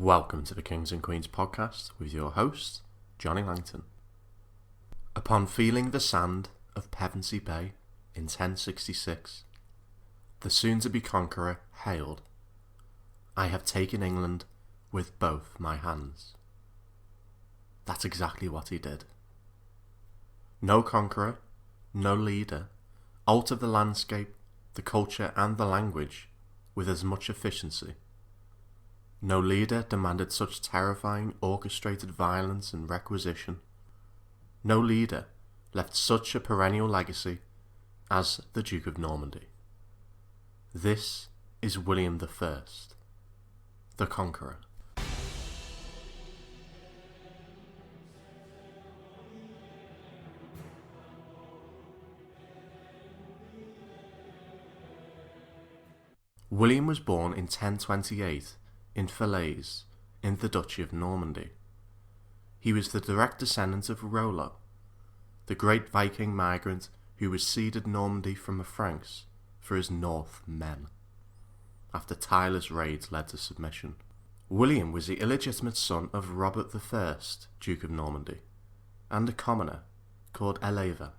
Welcome to the Kings and Queens podcast with your host, Johnny Langton. Upon feeling the sand of Pevensey Bay in 1066, the soon-to-be conqueror hailed, "I have taken England with both my hands." That's exactly what he did. No conqueror, no leader, altered the landscape, the culture and the language with as much efficiency. No leader demanded such terrifying orchestrated violence and requisition. No leader left such a perennial legacy as the Duke of Normandy. This is William I, the Conqueror. William was born in 1028 in Falaise, in the Duchy of Normandy. He was the direct descendant of Rouen, the great Viking migrant who ceded Normandy from the Franks for his North men, after tireless raids led to submission. William was the illegitimate son of Robert I, Duke of Normandy, and a commoner called Herleva.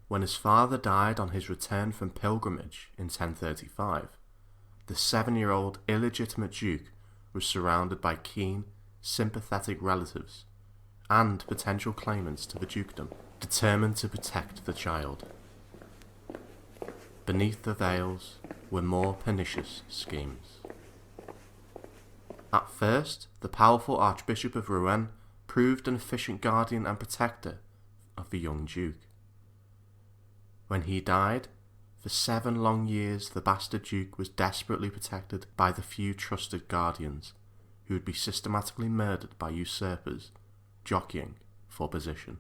When his father died on his return from pilgrimage in 1035, the 7-year-old illegitimate duke was surrounded by keen, sympathetic relatives and potential claimants to the dukedom, determined to protect the child. Beneath the veils were more pernicious schemes. At first, the powerful Archbishop of Rouen proved an efficient guardian and protector of the young duke. When he died, for 7 long years the bastard duke was desperately protected by the few trusted guardians who would be systematically murdered by usurpers jockeying for position.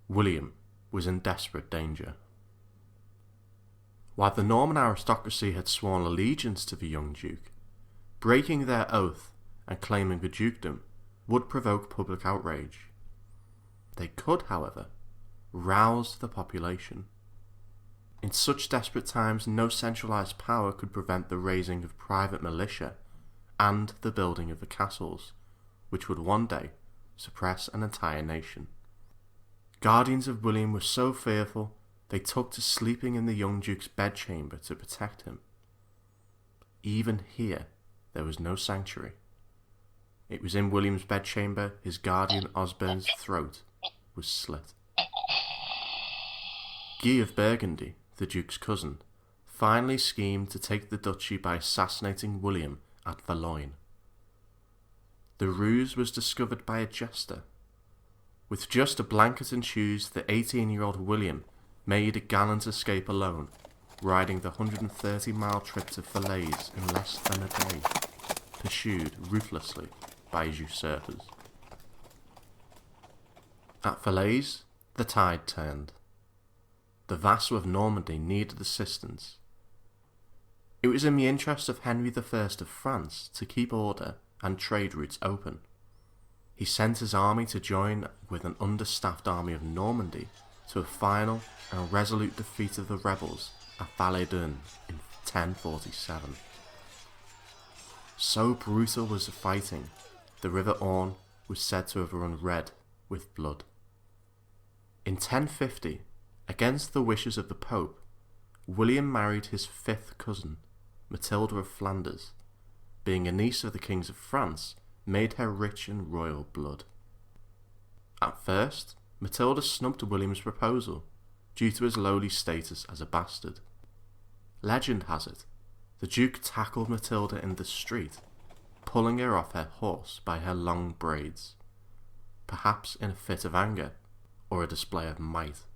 William was in desperate danger. While the Norman aristocracy had sworn allegiance to the young duke, breaking their oath and claiming the dukedom would provoke public outrage. They could, however, rouse the population. In such desperate times, no centralised power could prevent the raising of private militia and the building of the castles, which would one day suppress an entire nation. Guardians of William were so fearful they took to sleeping in the young duke's bedchamber to protect him. Even here there was no sanctuary. It was in William's bedchamber his guardian Osbern's throat was slit. Guy of Burgundy, the duke's cousin, finally schemed to take the duchy by assassinating William at Valognes. The ruse was discovered by a jester. With just a blanket and shoes, the 18-year-old William made a gallant escape alone, riding the 130-mile trip to Falaise in less than a day, pursued ruthlessly by his usurpers. At Falaise, the tide turned. The vassal of Normandy needed assistance. It was in the interest of Henry I of France to keep order and trade routes open. He sent his army to join with an understaffed army of Normandy to a final and resolute defeat of the rebels at Bayeux in 1047. So brutal was the fighting, the River Orne was said to have run red with blood. In 1050, against the wishes of the Pope, William married his 5th cousin, Matilda of Flanders. Being a niece of the kings of France, made her rich in royal blood. At first, Matilda snubbed William's proposal, due to his lowly status as a bastard. Legend has it, the Duke tackled Matilda in the street, pulling her off her horse by her long braids, perhaps in a fit of anger, or a display of might.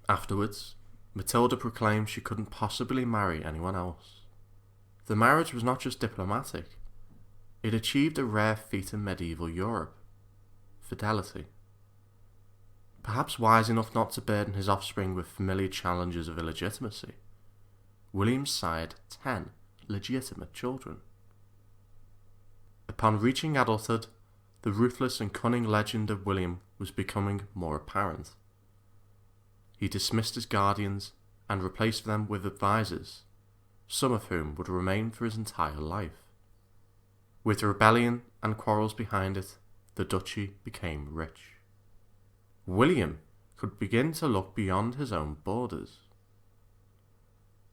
Afterwards, Matilda proclaimed she couldn't possibly marry anyone else. The marriage was not just diplomatic, it achieved a rare feat in medieval Europe: fidelity. Perhaps wise enough not to burden his offspring with familiar challenges of illegitimacy, William sired 10 legitimate children. Upon reaching adulthood, the ruthless and cunning legend of William was becoming more apparent. He dismissed his guardians and replaced them with advisors, some of whom would remain for his entire life. With rebellion and quarrels behind it, the duchy became rich. William could begin to look beyond his own borders.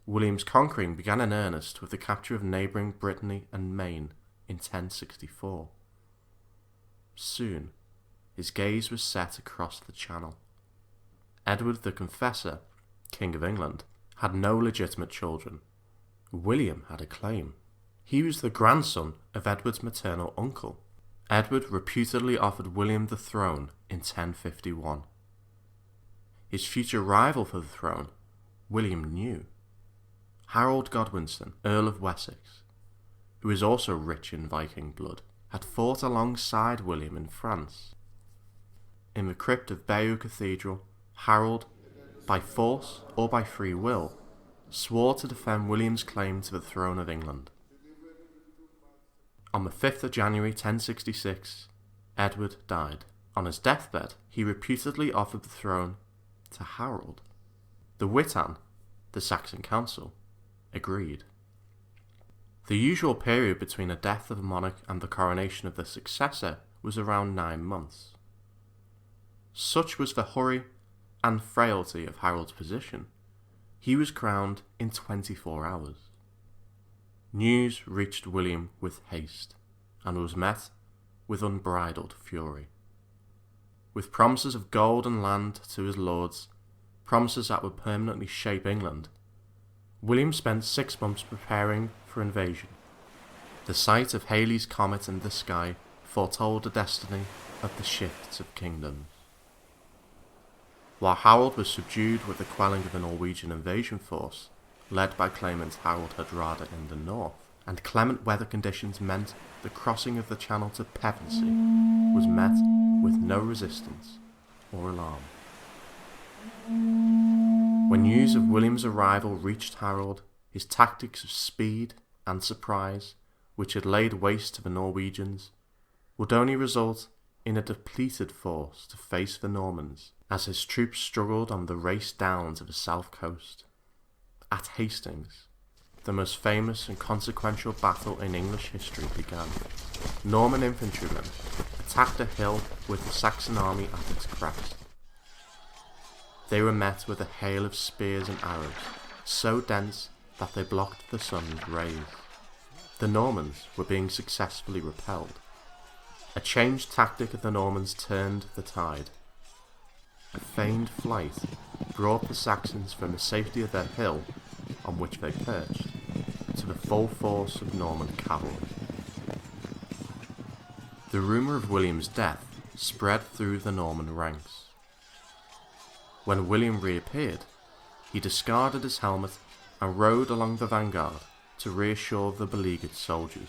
William's conquering began in earnest with the capture of neighbouring Brittany and Maine in 1064. Soon, his gaze was set across the Channel. Edward the Confessor, King of England, had no legitimate children. William had a claim. He was the grandson of Edward's maternal uncle. Edward reputedly offered William the throne in 1051. His future rival for the throne, William knew. Harold Godwinson, Earl of Wessex, who was also rich in Viking blood, had fought alongside William in France. In the crypt of Bayeux Cathedral, Harold, by force or by free will, swore to defend William's claim to the throne of England. On the 5th of January 1066, Edward died. On his deathbed, he reputedly offered the throne to Harold. The Witan, the Saxon council, agreed. The usual period between the death of a monarch and the coronation of the successor was around 9 months. Such was the hurry and frailty of Harold's position, he was crowned in 24 hours. News reached William with haste, and was met with unbridled fury. With promises of gold and land to his lords, promises that would permanently shape England, William spent 6 months preparing for invasion. The sight of Halley's comet in the sky foretold the destiny of the shifts of kingdoms. While Harold was subdued with the quelling of a Norwegian invasion force, led by claimant Harold Hardrada in the north, and clement weather conditions meant the crossing of the Channel to Pevensey was met with no resistance or alarm. When news of William's arrival reached Harold, his tactics of speed and surprise, which had laid waste to the Norwegians, would only result in a depleted force to face the Normans as his troops struggled on the race down to the south coast. At Hastings, the most famous and consequential battle in English history began. Norman infantrymen attacked a hill with the Saxon army at its crest. They were met with a hail of spears and arrows, so dense that they blocked the sun's rays. The Normans were being successfully repelled. A changed tactic of the Normans turned the tide. A feigned flight brought the Saxons from the safety of their hill, on which they perched, to the full force of Norman cavalry. The rumour of William's death spread through the Norman ranks. When William reappeared, he discarded his helmet and rode along the vanguard to reassure the beleaguered soldiers.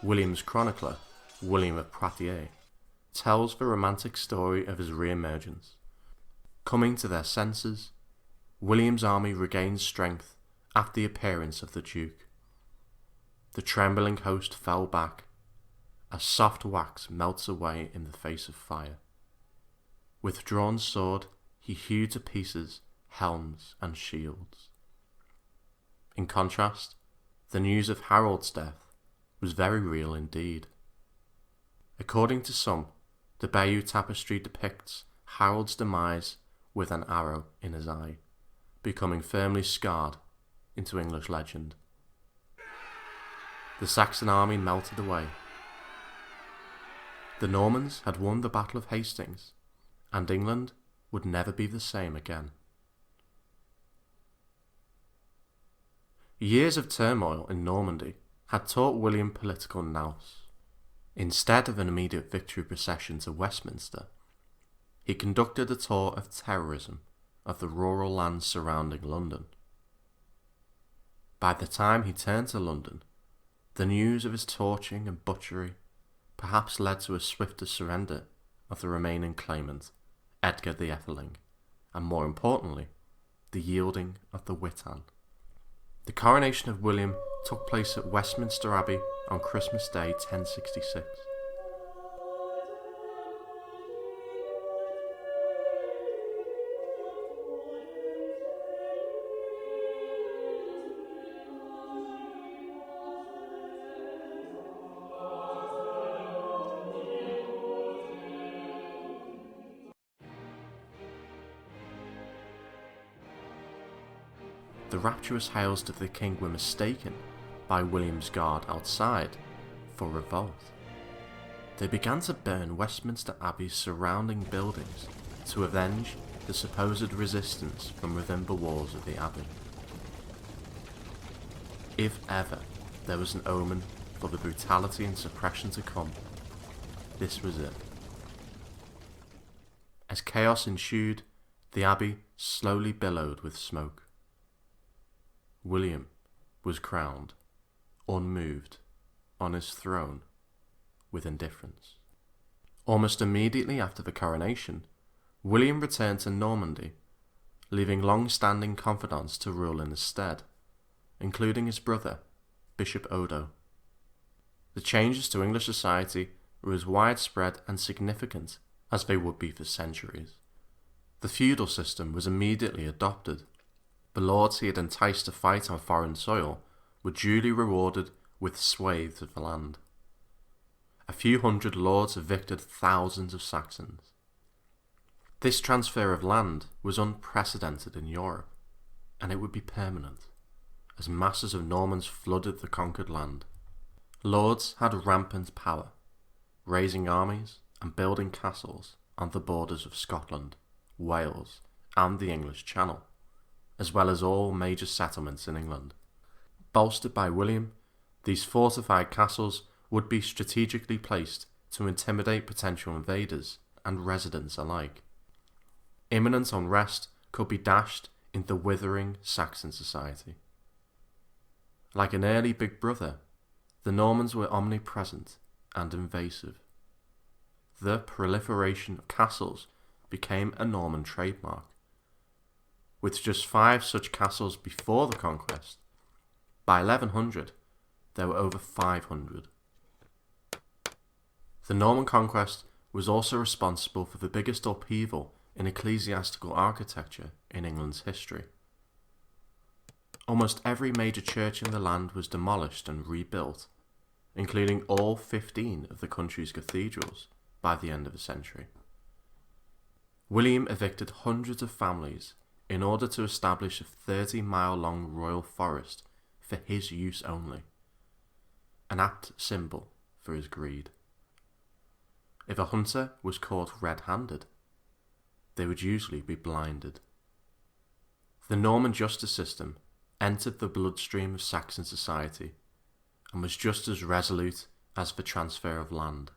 William's chronicler, William of Poitiers, tells the romantic story of his re-emergence. Coming to their senses, William's army regained strength at the appearance of the Duke. The trembling host fell back, as soft wax melts away in the face of fire. With drawn sword, he hewed to pieces helms and shields. In contrast, the news of Harold's death was very real indeed. According to some, the Bayeux tapestry depicts Harold's demise with an arrow in his eye, becoming firmly scarred into English legend. The Saxon army melted away. The Normans had won the Battle of Hastings, and England would never be the same again. Years of turmoil in Normandy had taught William political nous. Instead of an immediate victory procession to Westminster, he conducted a tour of terrorism of the rural lands surrounding London. By the time he turned to London, the news of his torturing and butchery perhaps led to a swifter surrender of the remaining claimant, Edgar the Etheling, and more importantly, the yielding of the Witan. The coronation of William took place at Westminster Abbey on Christmas Day 1066. the rapturous hails of the king were mistaken by William's guard outside for revolt. They began to burn Westminster Abbey's surrounding buildings to avenge the supposed resistance from within the walls of the abbey. If ever there was an omen for the brutality and suppression to come, this was it. As chaos ensued, the abbey slowly billowed with smoke. William was crowned, unmoved, on his throne, with indifference. Almost immediately after the coronation, William returned to Normandy, leaving long-standing confidants to rule in his stead, including his brother, Bishop Odo. The changes to English society were as widespread and significant as they would be for centuries. The feudal system was immediately adopted. The lords he had enticed to fight on foreign soil were duly rewarded with swathes of the land. A few hundred lords evicted thousands of Saxons. This transfer of land was unprecedented in Europe, and it would be permanent, as masses of Normans flooded the conquered land. Lords had rampant power, raising armies and building castles on the borders of Scotland, Wales, and the English Channel, as well as all major settlements in England. Bolstered by William, these fortified castles would be strategically placed to intimidate potential invaders and residents alike. Imminent unrest could be dashed in the withering Saxon society. Like an early Big Brother, the Normans were omnipresent and invasive. The proliferation of castles became a Norman trademark. With just 5 such castles before the conquest, by 1100 there were over 500. The Norman conquest was also responsible for the biggest upheaval in ecclesiastical architecture in England's history. Almost every major church in the land was demolished and rebuilt, including all 15 of the country's cathedrals by the end of the century. William evicted hundreds of families in order to establish a 30-mile-long royal forest for his use only, an apt symbol for his greed. If a hunter was caught red-handed, they would usually be blinded. The Norman justice system entered the bloodstream of Saxon society and was just as resolute as the transfer of land.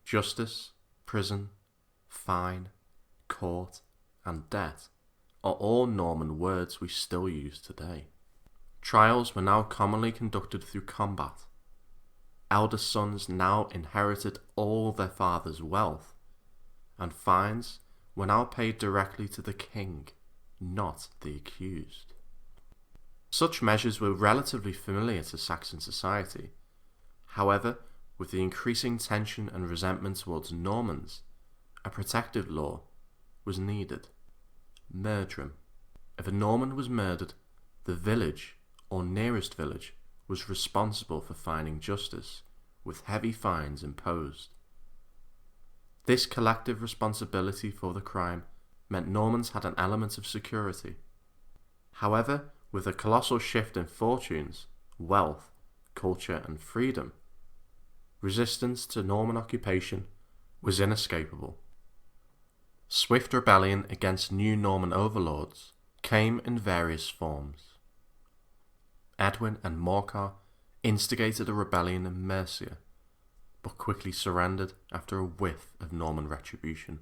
Justice, prison, fine, court, and debt are all Norman words we still use today. Trials were now commonly conducted through combat. Eldest sons now inherited all their father's wealth, and fines were now paid directly to the king, not the accused. Such measures were relatively familiar to Saxon society. However, with the increasing tension and resentment towards Normans, a protective law was needed. Murdrum. If a Norman was murdered, the village, or nearest village, was responsible for finding justice, with heavy fines imposed. This collective responsibility for the crime meant Normans had an element of security. However, with a colossal shift in fortunes, wealth, culture, and freedom, resistance to Norman occupation was inescapable. Swift rebellion against new Norman overlords came in various forms. Edwin and Morcar instigated a rebellion in Mercia, but quickly surrendered after a whiff of Norman retribution.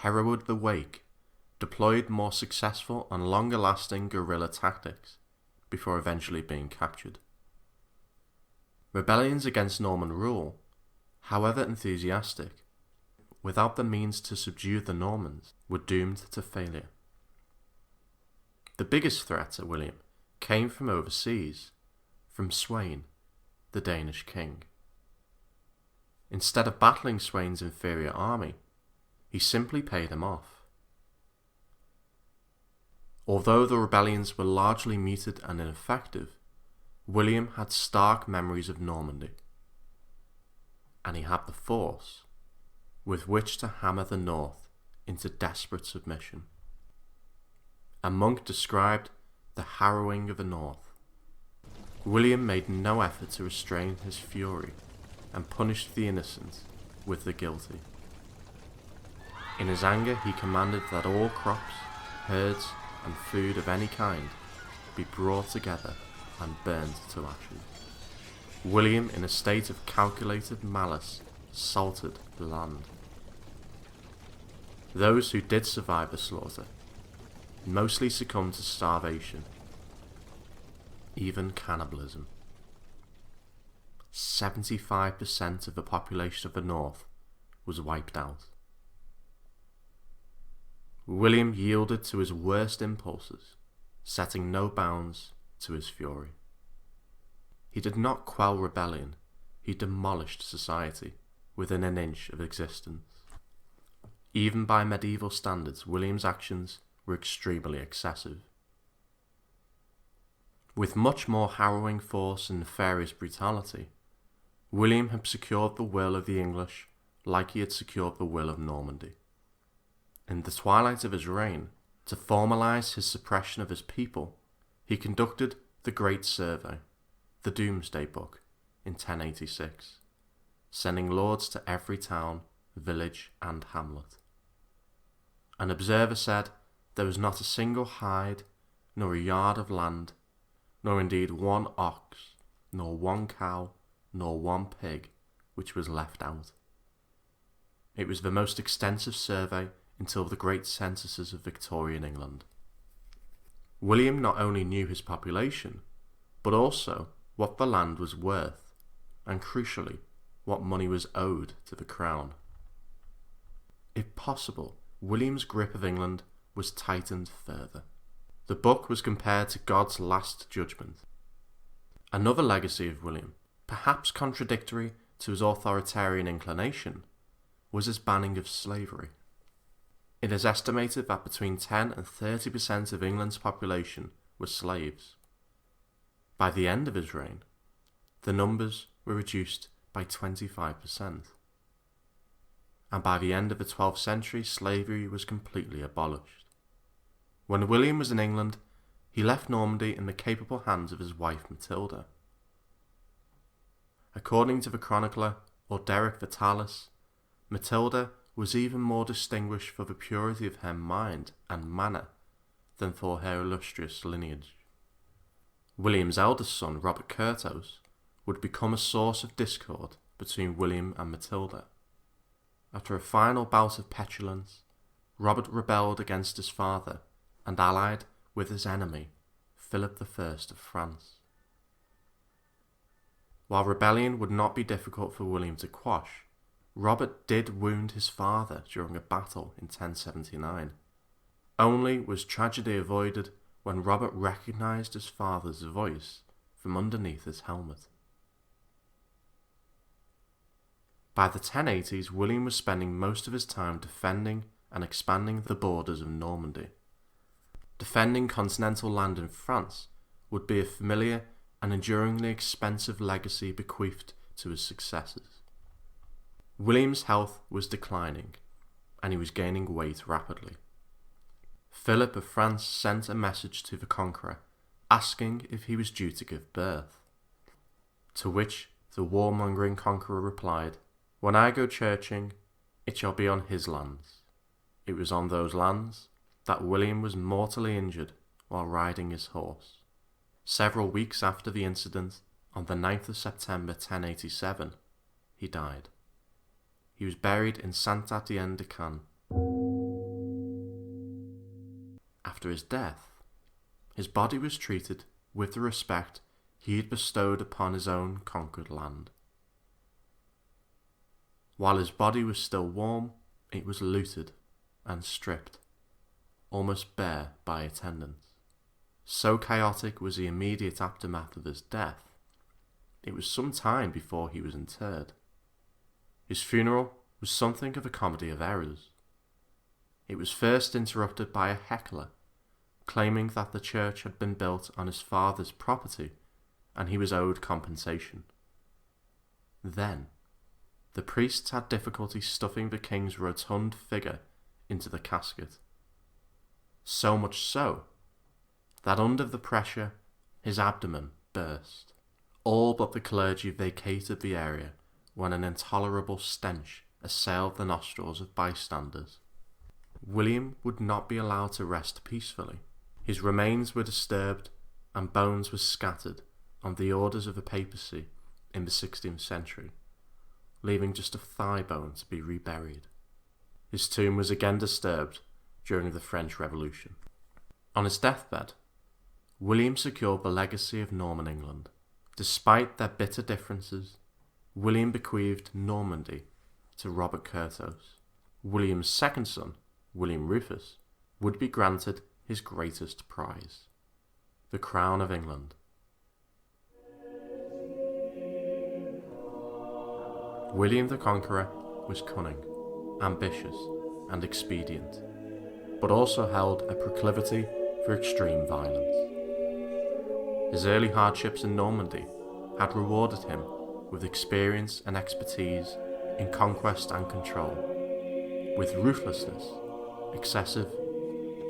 Hereward the Wake deployed more successful and longer-lasting guerrilla tactics before eventually being captured. Rebellions against Norman rule, however enthusiastic, without the means to subdue the Normans, were doomed to failure. The biggest threat to William came from overseas, from Sweyn, the Danish king. Instead of battling Sweyn's inferior army, he simply paid him off. Although the rebellions were largely muted and ineffective, William had stark memories of Normandy, and he had the force with which to hammer the North into desperate submission. a monk described the harrowing of the north. William made no effort to restrain his fury and punished the innocent with the guilty. In his anger, he commanded that all crops, herds, and food of any kind be brought together and burned to ashes. William, in a state of calculated malice, salted the land. Those who did survive the slaughter mostly succumbed to starvation, even cannibalism. 75% of the population of the north was wiped out. William yielded to his worst impulses, setting no bounds to his fury. He did not quell rebellion, he demolished society within an inch of existence. Even by medieval standards, William's actions were extremely excessive. With much more harrowing force and nefarious brutality, William had secured the will of the English like he had secured the will of Normandy. In the twilight of his reign, to formalise his suppression of his people, he conducted the Great Survey, the Doomsday Book, in 1086, sending lords to every town, village, and hamlet. An observer said there was not a single hide, nor a yard of land, nor indeed one ox, nor one cow, nor one pig, which was left out. It was the most extensive survey until the great censuses of Victorian England. William not only knew his population, but also what the land was worth, and crucially, what money was owed to the crown. If possible, William's grip of England was tightened further. The book was compared to God's last judgment. Another legacy of William, perhaps contradictory to his authoritarian inclination, was his banning of slavery. It is estimated that between 10 and 30% of England's population were slaves. By the end of his reign, the numbers were reduced by 25%. And by the end of the 12th century, slavery was completely abolished. When William was in England, he left Normandy in the capable hands of his wife Matilda. According to the chronicler Orderic Vitalis, Matilda was even more distinguished for the purity of her mind and manner than for her illustrious lineage. William's eldest son, Robert Curthose, would become a source of discord between William and Matilda. After a final bout of petulance, Robert rebelled against his father and allied with his enemy, Philip I of France. While rebellion would not be difficult for William to quash, Robert did wound his father during a battle in 1079. Only was tragedy avoided when Robert recognised his father's voice from underneath his helmet. By the 1080s, William was spending most of his time defending and expanding the borders of Normandy. Defending continental land in France would be a familiar and enduringly expensive legacy bequeathed to his successors. William's health was declining, and he was gaining weight rapidly. Philip of France sent a message to the Conqueror, asking if he was due to give birth. To which the warmongering Conqueror replied, "When I go churching, it shall be on his lands." It was on those lands that William was mortally injured while riding his horse. Several weeks after the incident, on the 9th of September 1087, he died. He was buried in Saint-Étienne-de-Cannes. After his death, his body was treated with the respect he had bestowed upon his own conquered land. While his body was still warm, it was looted and stripped, almost bare by attendants. So chaotic was the immediate aftermath of his death, it was some time before he was interred. His funeral was something of a comedy of errors. It was first interrupted by a heckler, claiming that the church had been built on his father's property and he was owed compensation. Then, the priests had difficulty stuffing the king's rotund figure into the casket. so much so that under the pressure his abdomen burst. All but the clergy vacated the area when an intolerable stench assailed the nostrils of bystanders. William would not be allowed to rest peacefully. His remains were disturbed and bones were scattered on the orders of the papacy in the 16th century, leaving just a thigh bone to be reburied. His tomb was again disturbed during the French Revolution. On his deathbed, William secured the legacy of Norman England. Despite their bitter differences, William bequeathed Normandy to Robert Curthose. William's second son, William Rufus, would be granted his greatest prize, the crown of England. William the Conqueror was cunning, ambitious, and expedient, but also held a proclivity for extreme violence. His early hardships in Normandy had rewarded him with experience and expertise in conquest and control, with ruthlessness excessive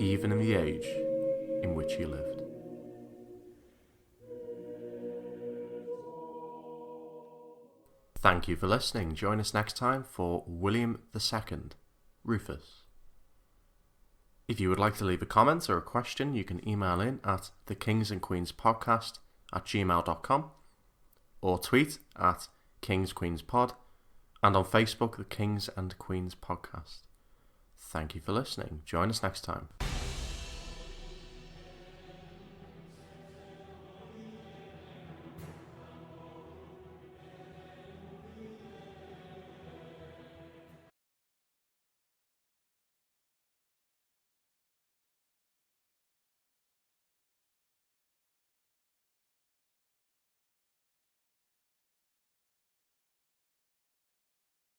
even in the age in which he lived. Thank you for listening. Join us next time for William II, Rufus. If you would like to leave a comment or a question, you can email in at thekingsandqueenspodcast@gmail.com or tweet at kingsqueenspod and on Facebook, the Kings and Queens Podcast. Thank you for listening. Join us next time.